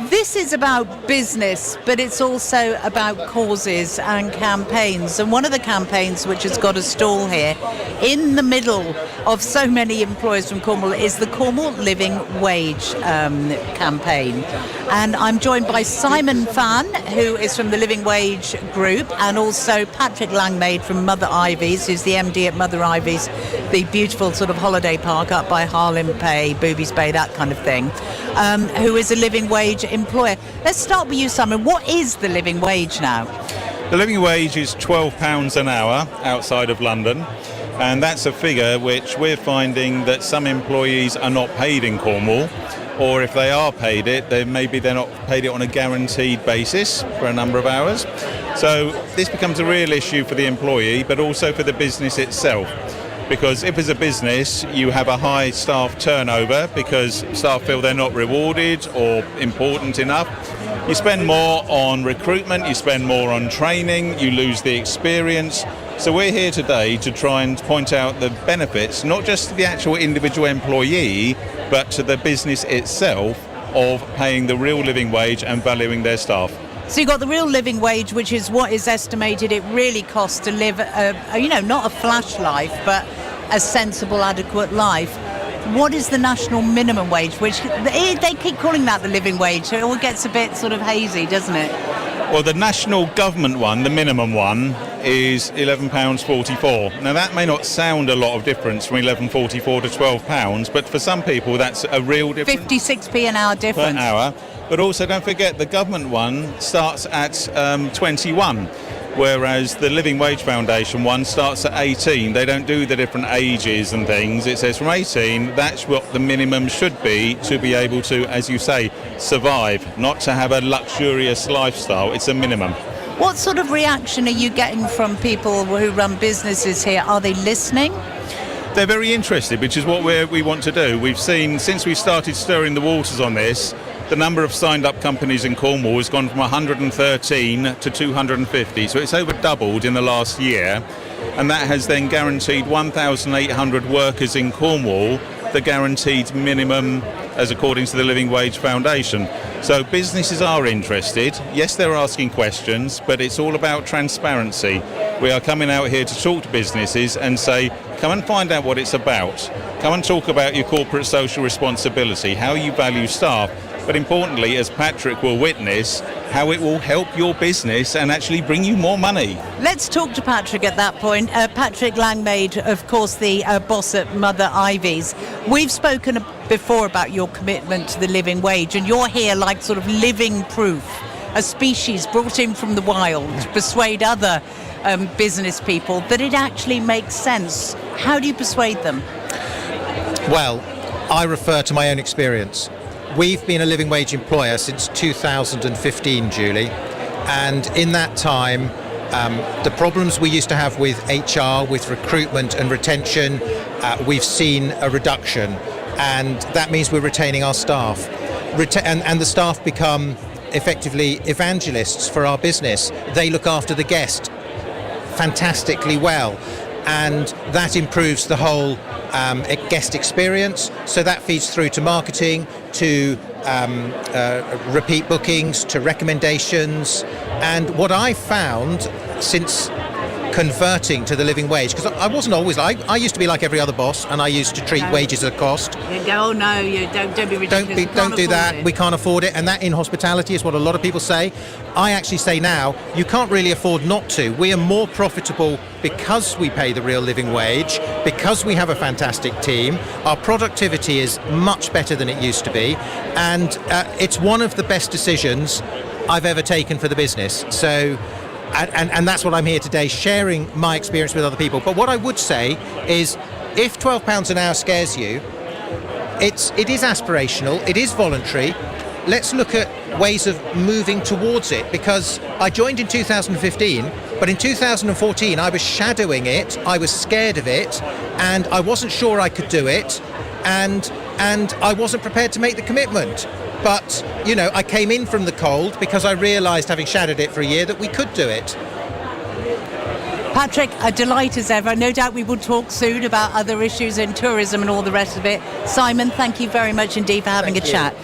This is about business, but it's also about causes and campaigns. And one of the campaigns which has got a stall here in the middle of so many employers from Cornwall is the Cornwall Living Wage campaign. And I'm joined by Simon Fann, who is from the Living Wage Group, and also Patrick Langmaid from Mother Ivy's, who's the MD at Mother Ivy's, the beautiful sort of holiday park up by Harlem Bay, Boobies Bay, that kind of thing, who is a living wage employer. Let's start with you, Simon. What is the living wage now? The living wage is £12 an hour outside of London, and that's a figure which we're finding that some employees are not paid in Cornwall, or if they are paid it, then maybe they're not paid it on a guaranteed basis for a number of hours. So this becomes a real issue for the employee, but also for the business itself. Because if as a business you have a high staff turnover because staff feel they're not rewarded or important enough, you spend more on recruitment, you spend more on training, you lose the experience. So we're here today to try and point out the benefits, not just to the actual individual employee, but to the business itself of paying the real living wage and valuing their staff. So you've got the real living wage, which is what is estimated it really costs to live, not a flash life, but a sensible, adequate life. What is the national minimum wage, which they keep calling that the living wage, so it all gets a bit sort of hazy, doesn't it? Well, the national government one, the minimum one, is £11.44. Now, that may not sound a lot of difference from £11.44 to £12, but for some people that's a real difference. 56p an hour difference. Per hour. But also don't forget the government one starts at 21, whereas the Living Wage Foundation one starts at 18. They don't do the different ages and things. It says from 18, that's what the minimum should be to be able to, as you say, survive, not to have a luxurious lifestyle. It's a minimum. What sort of reaction are you getting from people who run businesses here? Are they listening? They're very interested, which is what we want to do. We've seen, since we started stirring the waters on this, the number of signed up companies in Cornwall has gone from 113 to 250, so it's over doubled in the last year, and that has then guaranteed 1,800 workers in Cornwall the guaranteed minimum as according to the Living Wage Foundation. So businesses are interested. Yes, they're asking questions, but it's all about transparency. We are coming out here to talk to businesses and say, come and find out what it's about. Come and talk about your corporate social responsibility, how you value staff, but importantly, as Patrick will witness, how it will help your business and actually bring you more money. Let's talk to Patrick at that point. Patrick Langmaid, of course, the boss at Mother Ivy's. We've spoken before about your commitment to the living wage, and you're here like sort of living proof, a species brought in from the wild to persuade other business people that it actually makes sense. How do you persuade them? Well, I refer to my own experience. We've been a living wage employer since 2015, Julie, and in that time the problems we used to have with HR, with recruitment and retention, we've seen a reduction, and that means we're retaining our staff. And the staff become effectively evangelists for our business. They look after the guest fantastically well, and that improves the whole guest experience, so that feeds through to marketing, to repeat bookings, to recommendations. And what I found since converting to the living wage, because I wasn't always I used to be like every other boss, and I used to treat wages as a cost. You go, oh no, you don't be ridiculous. Don't do that. We can't afford it, and that in hospitality is what a lot of people say. I actually say now, you can't really afford not to. We are more profitable because we pay the real living wage, because we have a fantastic team. Our productivity is much better than it used to be, and it's one of the best decisions I've ever taken for the business. So. And that's what I'm here today, sharing my experience with other people. But what I would say is, if £12 an hour scares you, it is aspirational, it is voluntary. Let's look at ways of moving towards it, because I joined in 2015, but in 2014 I was shadowing it, I was scared of it, and I wasn't sure I could do it, and I wasn't prepared to make the commitment. But, you know, I came in from the cold because I realised, having shadowed it for a year, that we could do it. Patrick, a delight as ever. No doubt we will talk soon about other issues in tourism and all the rest of it. Simon, thank you very much indeed for having a chat.